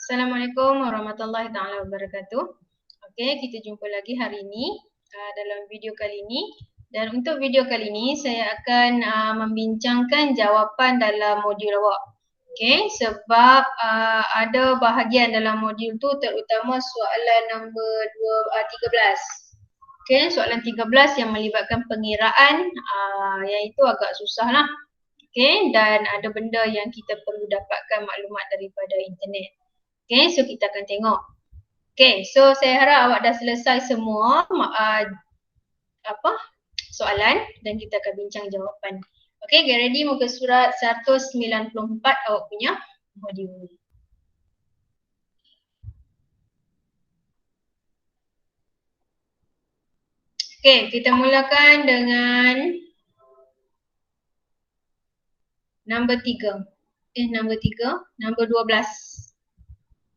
Assalamualaikum warahmatullahi taala wabarakatuh. Okey, kita jumpa lagi hari ini dalam video kali ini. Dan untuk video kali ini saya akan membincangkan jawapan dalam modul awak. Okey, sebab ada bahagian dalam modul tu terutama soalan nombor 13. Okey, soalan 13 yang melibatkan pengiraan yang itu agak susah lah. Okey, dan ada benda yang kita perlu dapatkan maklumat daripada internet. Okay, so kita akan tengok. Okay, so saya harap awak dah selesai semua soalan dan kita akan bincang jawapan. Okay, get ready muka surat 194 awak punya modul. Okay, kita mulakan dengan nombor 3. Nombor 12.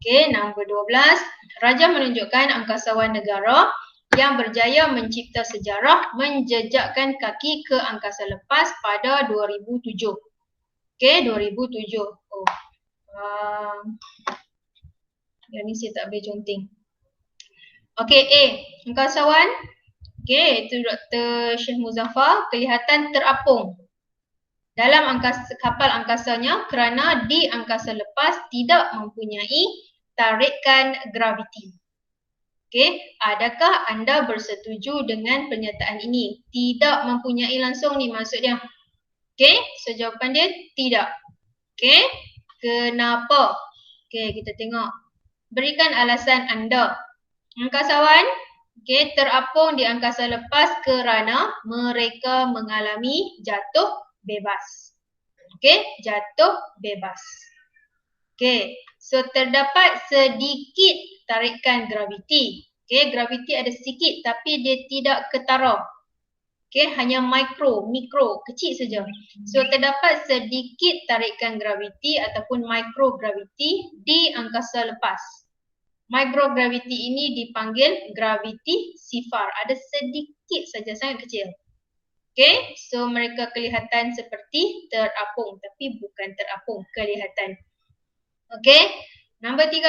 Okay, nombor 12. Raja menunjukkan angkasawan negara yang berjaya mencipta sejarah menjejakkan kaki ke angkasa lepas pada 2007. Okay, 2007. Yang ni saya tak boleh conteng. Okay, A. Angkasawan. Okay, itu Dr. Syekh Muzaffar kelihatan terapung dalam kapal angkasanya kerana di angkasa lepas tidak mempunyai tarikan graviti. Okey, adakah anda bersetuju dengan pernyataan ini? Tidak mempunyai langsung ni maksudnya. Okey, so jawapan dia tidak. Okey, kenapa? Okey, kita tengok. Berikan alasan anda. Angkasawan, okey, terapung di angkasa lepas kerana mereka mengalami jatuh bebas. Okey, jatuh bebas. Okey, so terdapat sedikit tarikan graviti. Okey, graviti ada sedikit tapi dia tidak ketara. Okey, hanya mikro, kecil saja. So terdapat sedikit tarikan graviti ataupun microgravity di angkasa lepas. Microgravity ini dipanggil graviti sifar. Ada sedikit saja, sangat kecil. Okay, so mereka kelihatan seperti terapung tapi bukan terapung, kelihatan. Okay, nombor 13.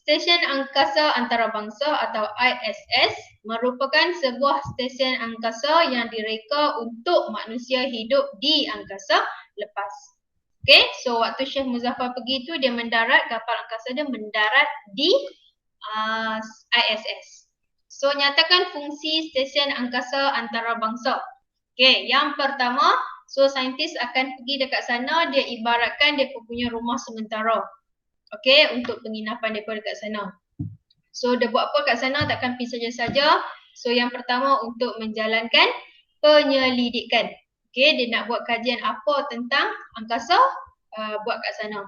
Stesen Angkasa Antarabangsa atau ISS merupakan sebuah stesen angkasa yang direka untuk manusia hidup di angkasa lepas. Okay, so waktu Syekh Muzaffar pergi tu dia mendarat, kapal angkasa dia mendarat di ISS. So, nyatakan fungsi stesen angkasa antarabangsa. Okay, yang pertama, so saintis akan pergi dekat sana, dia ibaratkan dia punya rumah sementara. Okay, untuk penginapan mereka dekat sana. So, dia buat apa kat sana? Takkan pergi saja-saja. So, yang pertama untuk menjalankan penyelidikan. Okay, dia nak buat kajian apa tentang angkasa, buat kat sana.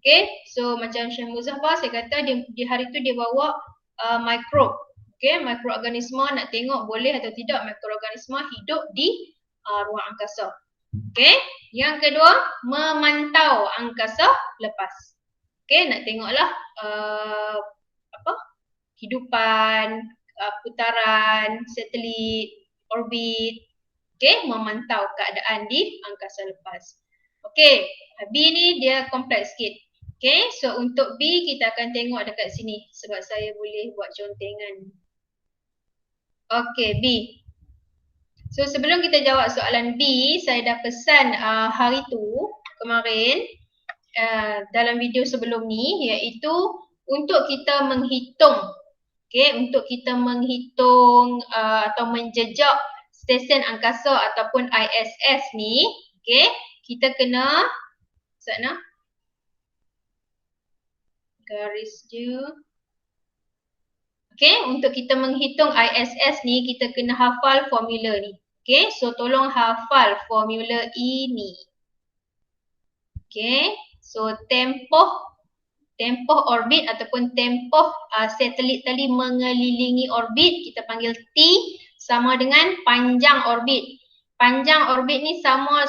Okay, so macam Syekh Muzaffar, saya kata di hari tu dia bawa mikrob. Okay, mikroorganisme nak tengok boleh atau tidak mikroorganisme hidup di ruang angkasa. Okay, yang kedua memantau angkasa lepas. Okay, nak tengoklah kehidupan, putaran, satelit, orbit. Okay, memantau keadaan di angkasa lepas. Okay, B ni dia kompleks sikit. Okay, so untuk B kita akan tengok dekat sini sebab saya boleh buat contengan. Okay, B. So sebelum kita jawab soalan B, saya dah pesan hari tu kemarin dalam video sebelum ni, iaitu untuk kita menghitung, okay, untuk kita menghitung atau menjejak stesen angkasa ataupun ISS ni, okay, kita kena sana garis dia. Okay, untuk kita menghitung ISS ni, kita kena hafal formula ni. Okay, so tolong hafal formula ini. Okay, so tempoh orbit ataupun tempoh satelit tadi mengelilingi orbit, kita panggil T sama dengan panjang orbit. Panjang orbit ni sama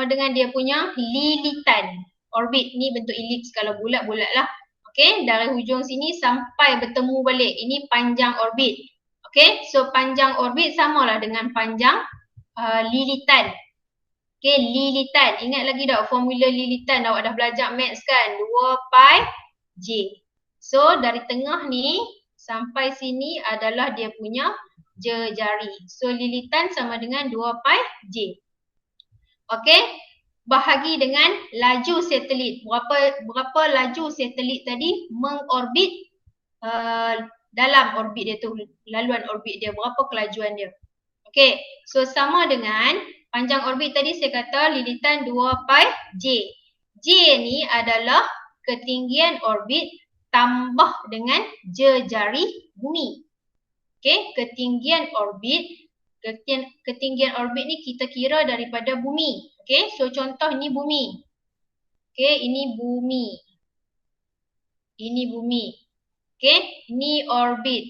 dengan dia punya lilitan. Orbit ni bentuk elips, kalau bulat-bulat lah. Okay, dari hujung sini sampai bertemu balik. Ini panjang orbit. Okay, so panjang orbit samalah dengan panjang lilitan. Okay, lilitan. Ingat lagi tak formula lilitan? Awak dah belajar maths kan? 2 pi J. So dari tengah ni sampai sini adalah dia punya jejari. So lilitan sama dengan 2 pi J. Okey, bahagi dengan laju satelit. Berapa laju satelit tadi mengorbit dalam orbit dia tu, laluan orbit dia, berapa kelajuan dia. Okey, so sama dengan panjang orbit tadi saya kata lilitan 2 pi J. J ni adalah ketinggian orbit tambah dengan jejari bumi. Okey, ketinggian orbit ni kita kira daripada bumi. Okey, so contoh ni bumi. Okey, ini bumi. Ini bumi. Okey, ni orbit.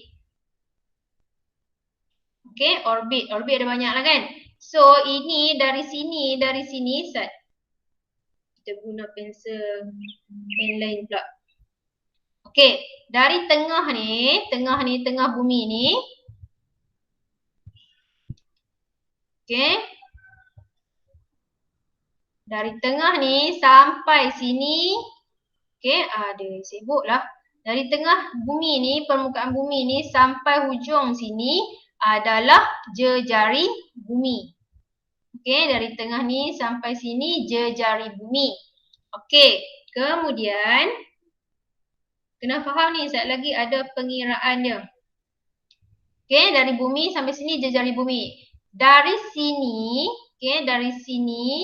Okey, orbit ada banyak lah kan. So ini dari sini kita guna pensel pen lain pula. Okey, dari tengah bumi ni. Okey. Dari tengah ni sampai sini. Okey, ada sibuk lah. Dari tengah bumi ni, permukaan bumi ni sampai hujung sini adalah jejari bumi. Okey, dari tengah ni sampai sini jejari bumi. Okey, kemudian kena faham ni, sekejap lagi ada pengiraan dia. Okey, dari bumi sampai sini jejari bumi. Dari sini, okey, dari sini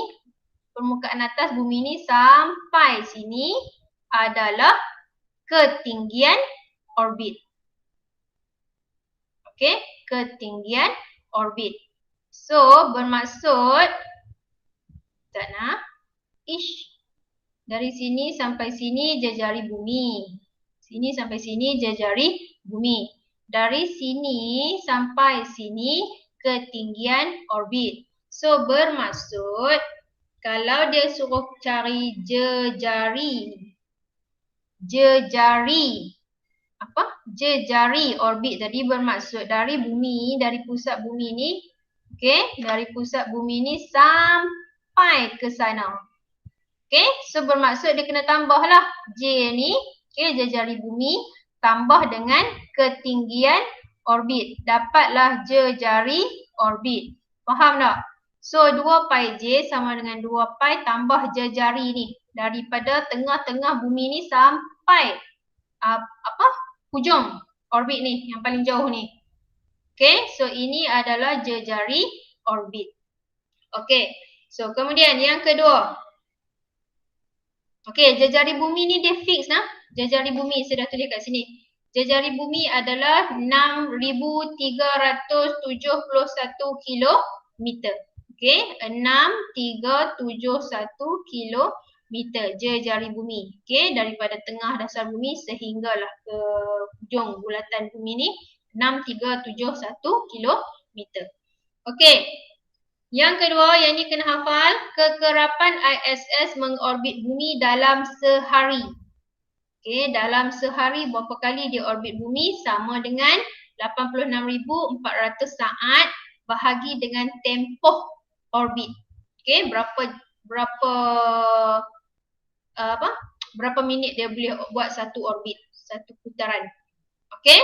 permukaan atas bumi ni sampai sini adalah ketinggian orbit. Okey, ketinggian orbit. So, bermaksud tak nak dari sini sampai sini jejari bumi. Sini sampai sini jejari bumi. Dari sini sampai sini ketinggian orbit. So, bermaksud kalau dia suruh cari jejari orbit tadi, bermaksud dari bumi, dari pusat bumi ni, okey, dari pusat bumi ni sampai ke sana. Okey, so bermaksud dia kena tambahlah J ni, okey, jejari bumi tambah dengan ketinggian orbit, dapatlah jejari orbit. Faham tak? So 2 pi J sama dengan 2 pi tambah jejari ni, daripada tengah-tengah bumi ni sampai hujung orbit ni, yang paling jauh ni. Okey, so ini adalah jejari orbit. Okey, so kemudian yang kedua. Okey, jejari bumi ni dia fix nah. Jejari bumi saya dah tulis kat sini. Jejari bumi adalah 6,371 kilometer. Okey, 6,371 kilometer jejari bumi. Okey, daripada tengah dasar bumi sehinggalah ke hujung bulatan bumi ni 6,371 kilometer. Okey. Yang kedua, yang ni kena hafal, kekerapan ISS mengorbit bumi dalam sehari. Okey, dalam sehari berapa kali dia orbit bumi? Sama dengan 86,400 saat bahagi dengan tempoh orbit. Okey, berapa minit dia boleh buat satu orbit, satu putaran. Okey?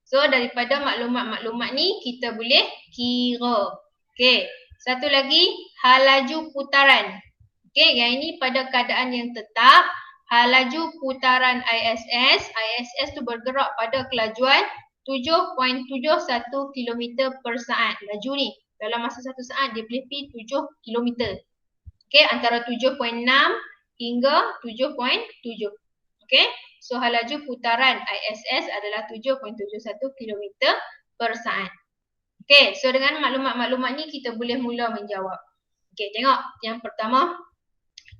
So daripada maklumat-maklumat ni kita boleh kira. Okey, satu lagi hal laju putaran. Okey, yang ini pada keadaan yang tetap, hal laju putaran ISS tu bergerak pada kelajuan 7.71 km per saat. Laju ni dalam masa 1 saat dia boleh pergi 7 km. Okey, antara 7.6 hingga 7.7. Okey, so hal laju putaran ISS adalah 7.71 km per saat. Okey, so dengan maklumat-maklumat ni kita boleh mula menjawab. Okey, tengok yang pertama.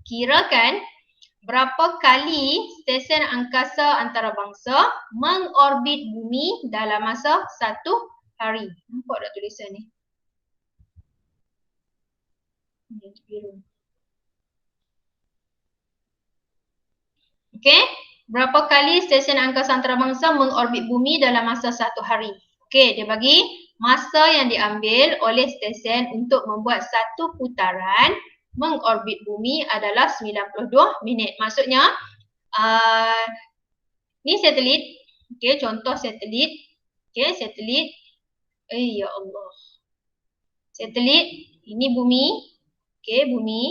Kirakan berapa kali stesen angkasa antarabangsa mengorbit bumi dalam masa 1 hari. Nampak tak tulisan ni? Biru. Okey, berapa kali stesen angkasa antarabangsa mengorbit bumi dalam masa 1 hari? Okey, dia bagi masa yang diambil oleh stesen untuk membuat satu putaran mengorbit bumi adalah 92 minit. Maksudnya Ni satelit. Okey, contoh satelit. Okey, satelit. Ya Allah. Satelit, ini bumi. Okey, bumi.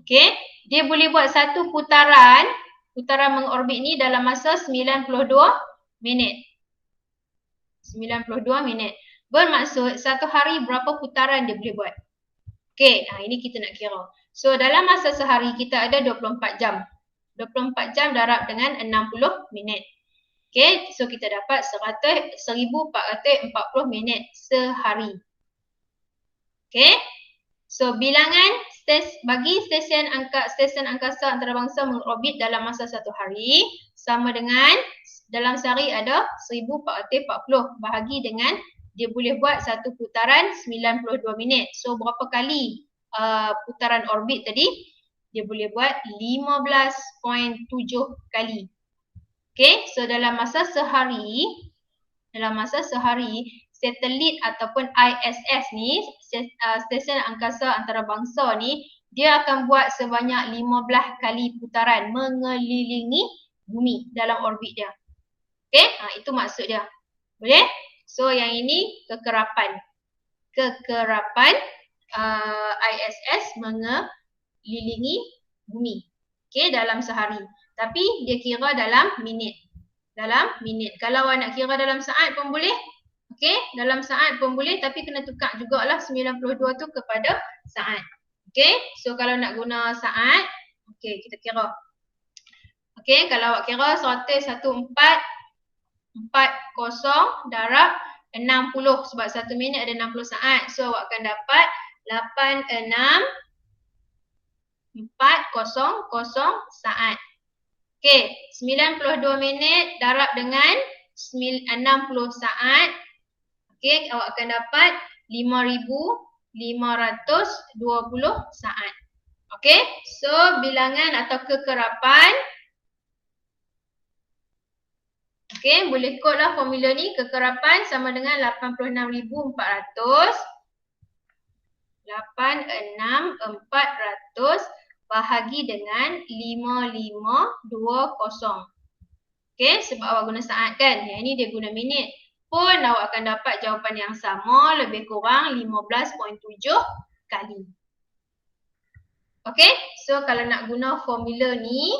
Okey, dia boleh buat satu putaran mengorbit ni dalam masa 92 minit. 92 minit. Bermaksud satu hari berapa putaran dia boleh buat. Okey, ini kita nak kira. So dalam masa sehari kita ada 24 jam. 24 jam darab dengan 60 minit. Okey, so kita dapat 1440 minit sehari. Okey. So bilangan bagi stesen angkasa antarabangsa mengorbit dalam masa satu hari sama dengan dalam sehari ada 1440 bahagi dengan dia boleh buat satu putaran 92 minit. So berapa kali putaran orbit tadi? Dia boleh buat 15.7 kali. Okey, so dalam masa sehari satelit ataupun ISS ni, stesen angkasa antarabangsa ni, dia akan buat sebanyak 15 kali putaran mengelilingi bumi dalam orbit dia. Okey, itu maksud dia. Boleh? So yang ini kekerapan ISS mengelilingi bumi. Okey, dalam sehari. Tapi dia kira dalam minit. Kalau awak nak kira dalam saat pun boleh. Okey, dalam saat pun boleh tapi kena tukar jugalah 92 tu kepada saat. Okey, so kalau nak guna saat, okey kita kira. Okey, kalau awak kira 11440 darab 60 sebab 1 minit ada 60 saat. So awak akan dapat 86400 saat. Okey, 92 minit darab dengan 60 saat. Okey, awak akan dapat 5520 saat. Okey, so bilangan atau kekerapan. Okey, boleh kod lah formula ni. Kekerapan sama dengan 86,400 bahagi dengan 5520. Okey, sebab awak guna saat kan. Yang ini dia guna minit. Pun awak akan dapat jawapan yang sama, lebih kurang 15.7 kali. Okey, so kalau nak guna formula ni,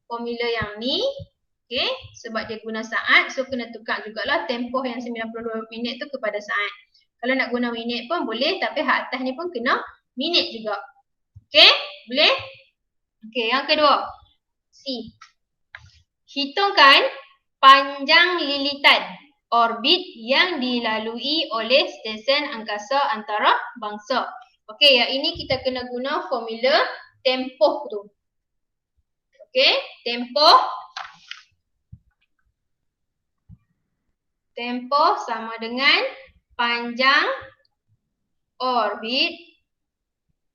formula yang ni, okey, sebab dia guna saat, so kena tukar jugalah tempoh yang 92 minit tu kepada saat. Kalau nak guna minit pun boleh, tapi hak atas ni pun kena minit juga. Okey, boleh? Okey, yang kedua. C. Hitungkan panjang lilitan orbit yang dilalui oleh stesen angkasa antarabangsa. Okey, yang ini kita kena guna formula tempoh tu. Okey, tempoh sama dengan panjang orbit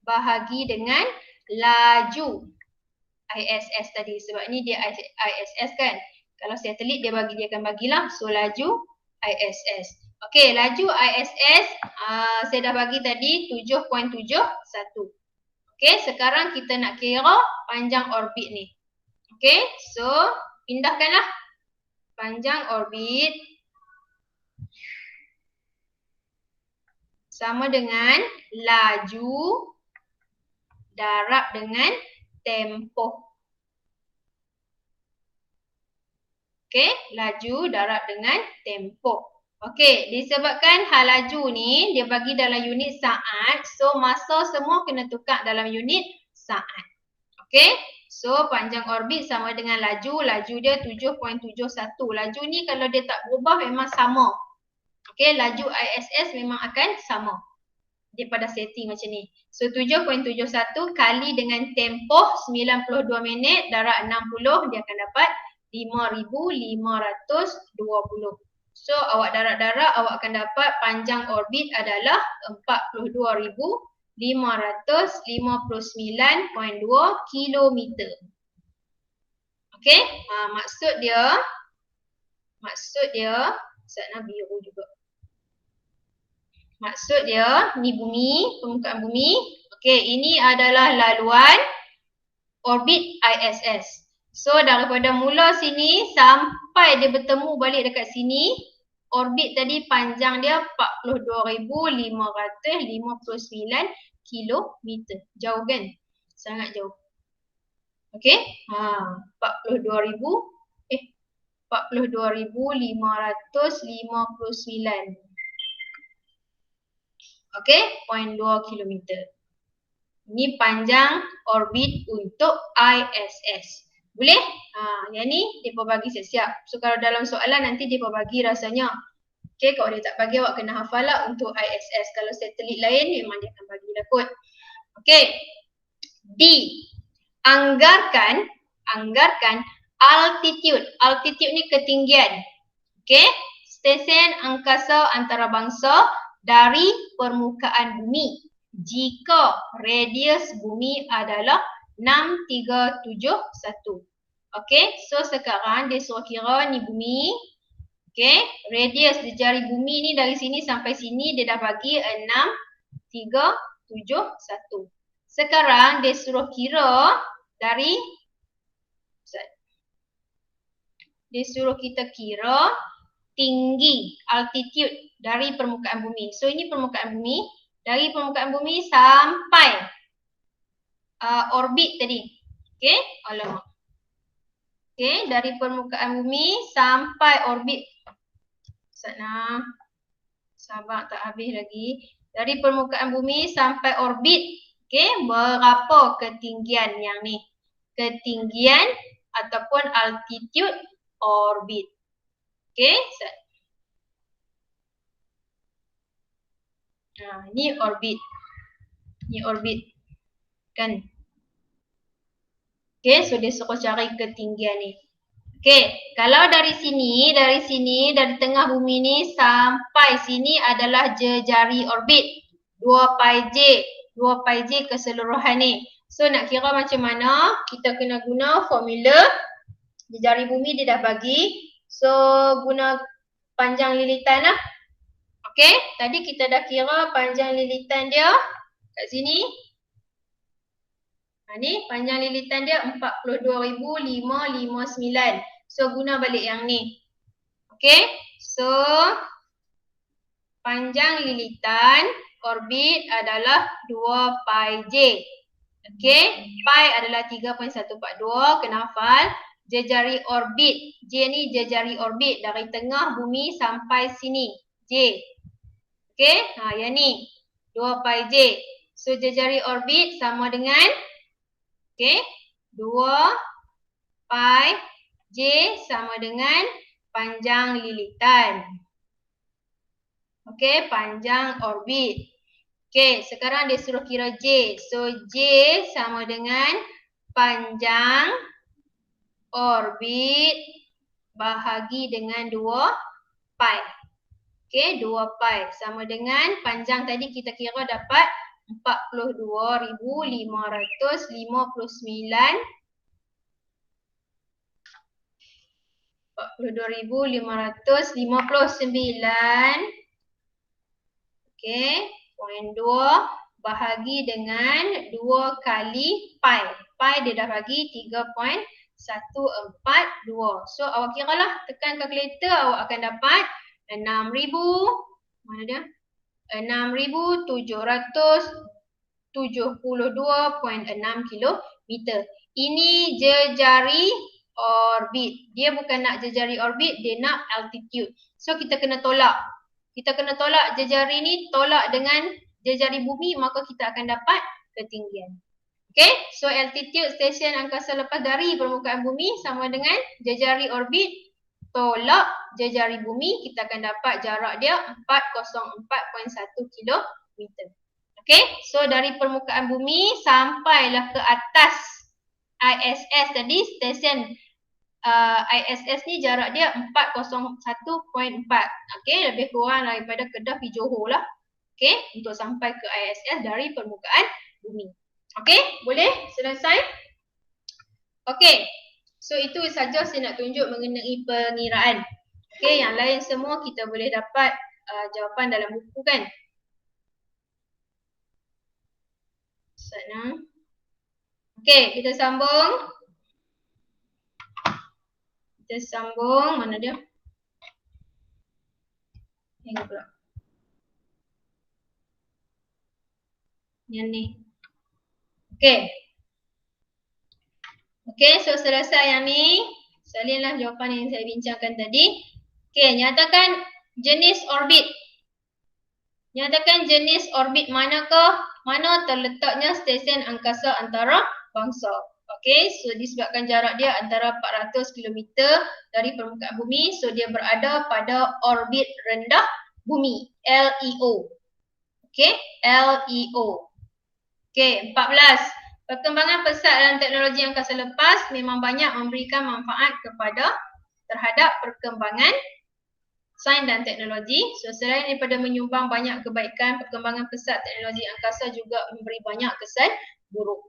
bahagi dengan laju ISS tadi. Sebab ni dia ISS kan. Kalau satelit dia akan bagilah. So laju ISS. Okey, laju ISS saya dah bagi tadi 7.71. Okey, sekarang kita nak kira panjang orbit ni. Okey, so pindahkanlah panjang orbit sama dengan laju darab dengan tempoh. Okey, laju darab dengan tempoh. Okey, disebabkan hal laju ni dia bagi dalam unit saat, so masa semua kena tukar dalam unit saat. Okey, so panjang orbit sama dengan laju dia 7.71. Laju ni kalau dia tak berubah memang sama. Okey, laju ISS memang akan sama. Dia pada setting macam ni. So 7.71 kali dengan tempoh 92 minit darab 60 dia akan dapat 5,520. So awak darab-darab awak akan dapat panjang orbit adalah 42,559.2 kilometer. Okey, maksud dia sana biru juga. Maksud dia ni bumi, permukaan bumi. Okey, ini adalah laluan orbit ISS. So daripada mula sini sampai dia bertemu balik dekat sini, orbit tadi panjang dia 42,559 kilometer. Jauh kan? Sangat jauh. Okey? 42,559. Okey? 0.2 kilometer. Ini panjang orbit untuk ISS. Boleh? Yang ni dia bagi siap-siap. So kalau dalam soalan nanti dia bagi rasanya. Okey, kalau dia tak bagi awak kena hafal lah untuk ISS. Kalau satelit lain memang dia akan bagi lah kot. Okey. D. Anggarkan altitude. Altitude ni ketinggian. Okey. Stesen angkasa antarabangsa dari permukaan bumi jika radius bumi adalah 6371. Okey, so sekarang dia suruh kira ni bumi. Okey, radius jari bumi ni dari sini sampai sini dia dah bagi 6371. Sekarang dia suruh kira dari kita kira tinggi, altitude dari permukaan bumi. So ini permukaan bumi, dari permukaan bumi sampai orbit tadi. Okey, alamak. Okey, dari permukaan bumi sampai orbit. Sana. Sabar tak habis lagi. Dari permukaan bumi sampai orbit. Okey, berapa ketinggian yang ni? Ketinggian ataupun altitude orbit. Okey, ni orbit. Ni orbit. Kan? Okey, so dia suruh cari ketinggian ni. Okey, kalau dari sini, dari tengah bumi ni sampai sini adalah jejari orbit. 2 pi j keseluruhan ni. So nak kira macam mana? Kita kena guna formula. Jejari bumi dia dah bagi. So guna panjang lilitan lah. Okey, tadi kita dah kira panjang lilitan dia kat sini. Ni panjang lilitan dia 42,559. So guna balik yang ni. Okey, so panjang lilitan orbit adalah 2 pi j. Okey, pi adalah 3.142, kena hafal. Jejari orbit, J ni jejari orbit dari tengah bumi sampai sini, J. Okey, yang ni 2 pi j. So jejari orbit sama dengan okey, 2 pi j sama dengan panjang lilitan. Okey, panjang orbit. Okey, sekarang dia suruh kira J. So J sama dengan panjang orbit bahagi dengan 2 pi. Okey, 2 pi sama dengan panjang tadi kita kira dapat 42,559. 42,559. Okey, 0.2 bahagi dengan 2 kali pi. Pi dia dah bagi 3.142. So awak kira lah, tekan kalkulator awak akan dapat 6,000. Mana dia? 6,772.6 kilometer. Ini jejari orbit. Dia bukan nak jejari orbit, dia nak altitude. So kita kena tolak. Kita kena tolak jejari ni, tolak dengan jejari bumi, maka kita akan dapat ketinggian. Okay, so altitude stesen angkasa lepas dari permukaan bumi sama dengan jejari orbit tolak jejari bumi, kita akan dapat jarak dia 404.1 kilometer. Okay, so dari permukaan bumi sampailah ke atas ISS tadi, stesen ISS ni jarak dia 401.4. Okay, lebih kurang daripada Kedah pergi Johor lah. Okay, untuk sampai ke ISS dari permukaan bumi. Okay, boleh? Selesai? Okay, so itu saja saya nak tunjuk mengenai pengiraan. Okay, yang lain semua kita boleh dapat jawapan dalam buku kan? Sana. Okey, kita sambung. Kita sambung, mana dia? Yang pula. Yang ni. Okey. Okey, so selesai yang ni. Salinlah jawapan yang saya bincangkan tadi. Okey, nyatakan jenis orbit. Nyatakan jenis orbit manakah, mana terletaknya stesen angkasa antara bangsa. Okey, so disebabkan jarak dia antara 400 km dari permukaan bumi, so dia berada pada orbit rendah bumi, LEO. Okey, LEO. Okey, 14. Perkembangan pesat dalam teknologi angkasa lepas memang banyak memberikan manfaat terhadap perkembangan sains dan teknologi. So, selain daripada menyumbang banyak kebaikan, perkembangan pesat teknologi angkasa juga memberi banyak kesan buruk.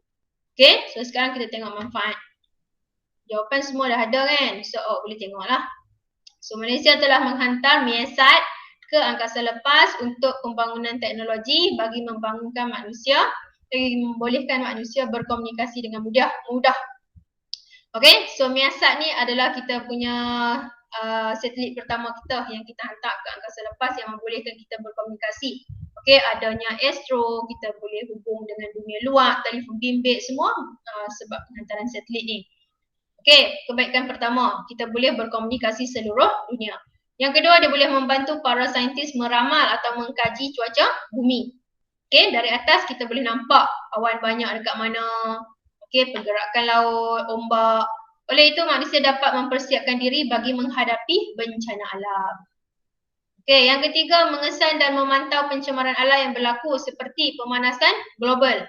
Okey, so sekarang kita tengok manfaat. Jawapan semua dah ada kan? So, boleh tengoklah. So, Malaysia telah menghantar MIASAT ke angkasa lepas untuk pembangunan teknologi bagi membangunkan manusia, membolehkan manusia berkomunikasi dengan mudah. Okey, so MIASAT ni adalah kita punya satelit pertama kita yang kita hantar ke angkasa lepas yang membolehkan kita berkomunikasi. Okey, adanya Astro, kita boleh hubung dengan dunia luar, telefon bimbit semua sebab penghantaran satelit ni. Okey, kebaikan pertama, kita boleh berkomunikasi seluruh dunia. Yang kedua, dia boleh membantu para saintis meramal atau mengkaji cuaca bumi. Okey, dari atas kita boleh nampak awan banyak dekat mana. Okey, pergerakan laut, ombak. Oleh itu, manusia dapat mempersiapkan diri bagi menghadapi bencana alam. Okey, yang ketiga, mengesan dan memantau pencemaran alam yang berlaku seperti pemanasan global,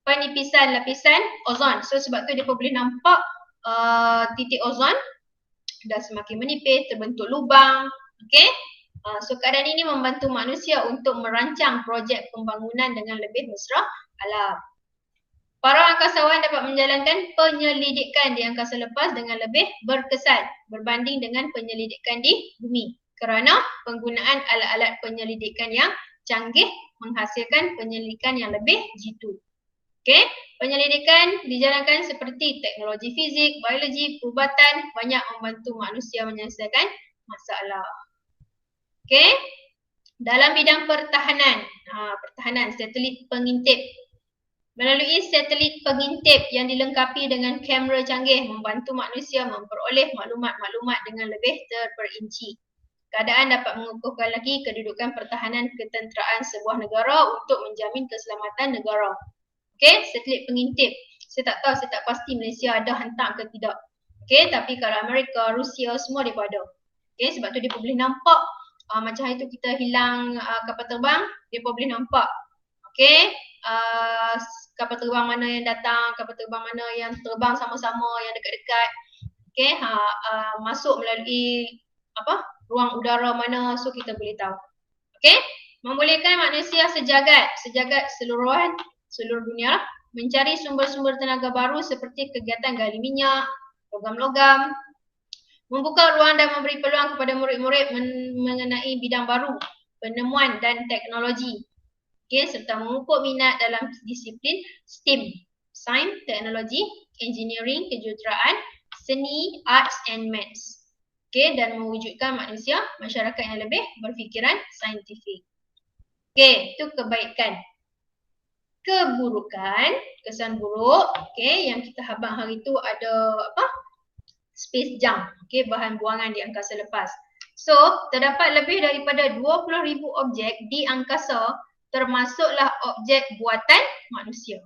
penipisan lapisan ozon. So, sebab tu dia pun boleh nampak titik ozon dah semakin menipis, terbentuk lubang. Okey, so keadaan ini membantu manusia untuk merancang projek pembangunan dengan lebih mesra alam. Para angkasawan dapat menjalankan penyelidikan di angkasa lepas dengan lebih berkesan berbanding dengan penyelidikan di bumi kerana penggunaan alat-alat penyelidikan yang canggih menghasilkan penyelidikan yang lebih jitu. Okey, penyelidikan dijalankan seperti teknologi fizik, biologi, perubatan banyak membantu manusia menyelesaikan masalah. Okey, dalam bidang pertahanan, satelit pengintip. Melalui satelit pengintip yang dilengkapi dengan kamera canggih membantu manusia memperoleh maklumat-maklumat dengan lebih terperinci. Keadaan dapat mengukuhkan lagi kedudukan pertahanan ketenteraan sebuah negara untuk menjamin keselamatan negara. Okey, satelit pengintip. Saya tak pasti Malaysia ada hantar ke tidak. Okey, tapi kalau Amerika, Rusia semua dia ada. Okey, sebab tu dia pun boleh nampak macam hari tu kita hilang kapal terbang, dia pun boleh nampak. Okey, kapal terbang mana yang datang, kapal terbang mana yang terbang sama-sama, yang dekat-dekat. Okey, masuk melalui ruang udara mana, so kita boleh tahu. Okey, membolehkan manusia sejagat seluruh dunia mencari sumber-sumber tenaga baru seperti kegiatan gali minyak, logam-logam, membuka ruang dan memberi peluang kepada murid-murid mengenai bidang baru, penemuan dan teknologi. Okay, serta memupuk minat dalam disiplin STEM, Sains, Teknologi, Engineering, Kejuruteraan, Seni, Arts and Maths. Okay, dan mewujudkan masyarakat yang lebih berfikiran saintifik. Okay, itu kebaikan. Keburukan, kesan buruk, okay, yang kita habang hari itu ada space junk, okay, bahan buangan di angkasa lepas. So, terdapat lebih daripada 20,000 objek di angkasa, termasuklah objek buatan manusia.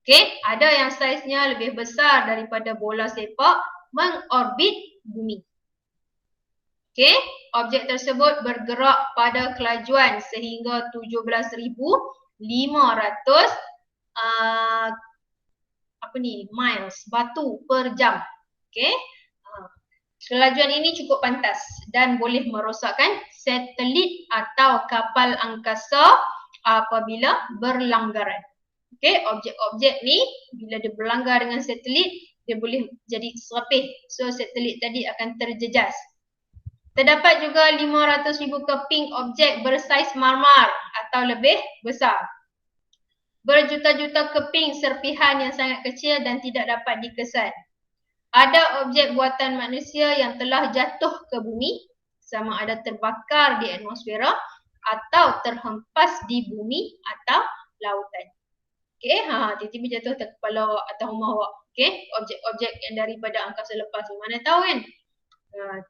Okey, ada yang saiznya lebih besar daripada bola sepak mengorbit bumi. Okey, objek tersebut bergerak pada kelajuan sehingga 17,500 miles batu per jam. Okey. Kelajuan ini cukup pantas dan boleh merosakkan satelit atau kapal angkasa apabila berlanggaran. Okey, objek-objek ni bila dia berlanggar dengan satelit, dia boleh jadi serapih. So satelit tadi akan terjejas. Terdapat juga 500,000 keping objek bersaiz marmar atau lebih besar. Berjuta-juta keping serpihan yang sangat kecil dan tidak dapat dikesan. Ada objek buatan manusia yang telah jatuh ke bumi, sama ada terbakar di atmosfera atau terhempas di bumi atau lautan. Okey, tiba-tiba jatuh ke kepala awak atau rumah awak. Okey, objek-objek yang daripada angkasa lepas ni. Mana tahu kan?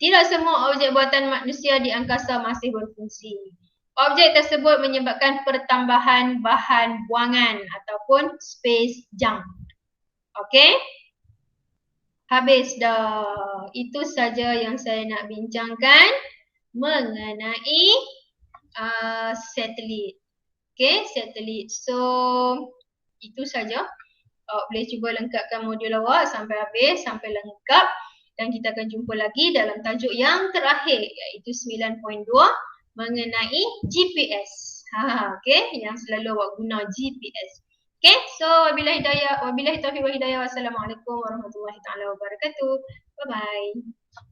Tidak semua objek buatan manusia di angkasa masih berfungsi. Objek tersebut menyebabkan pertambahan bahan buangan ataupun space junk. Okey? Habis dah. Itu saja yang saya nak bincangkan mengenai satelit. Okey, satelit. So, itu saja. Boleh cuba lengkapkan modul awak sampai habis, sampai lengkap. Dan kita akan jumpa lagi dalam tajuk yang terakhir, iaitu 9.2 mengenai GPS. Okey, yang selalu awak guna GPS. Okey, so wabillahi taufiq wal hidayah. Wassalamualaikum warahmatullahi taala wabarakatuh. Bye bye.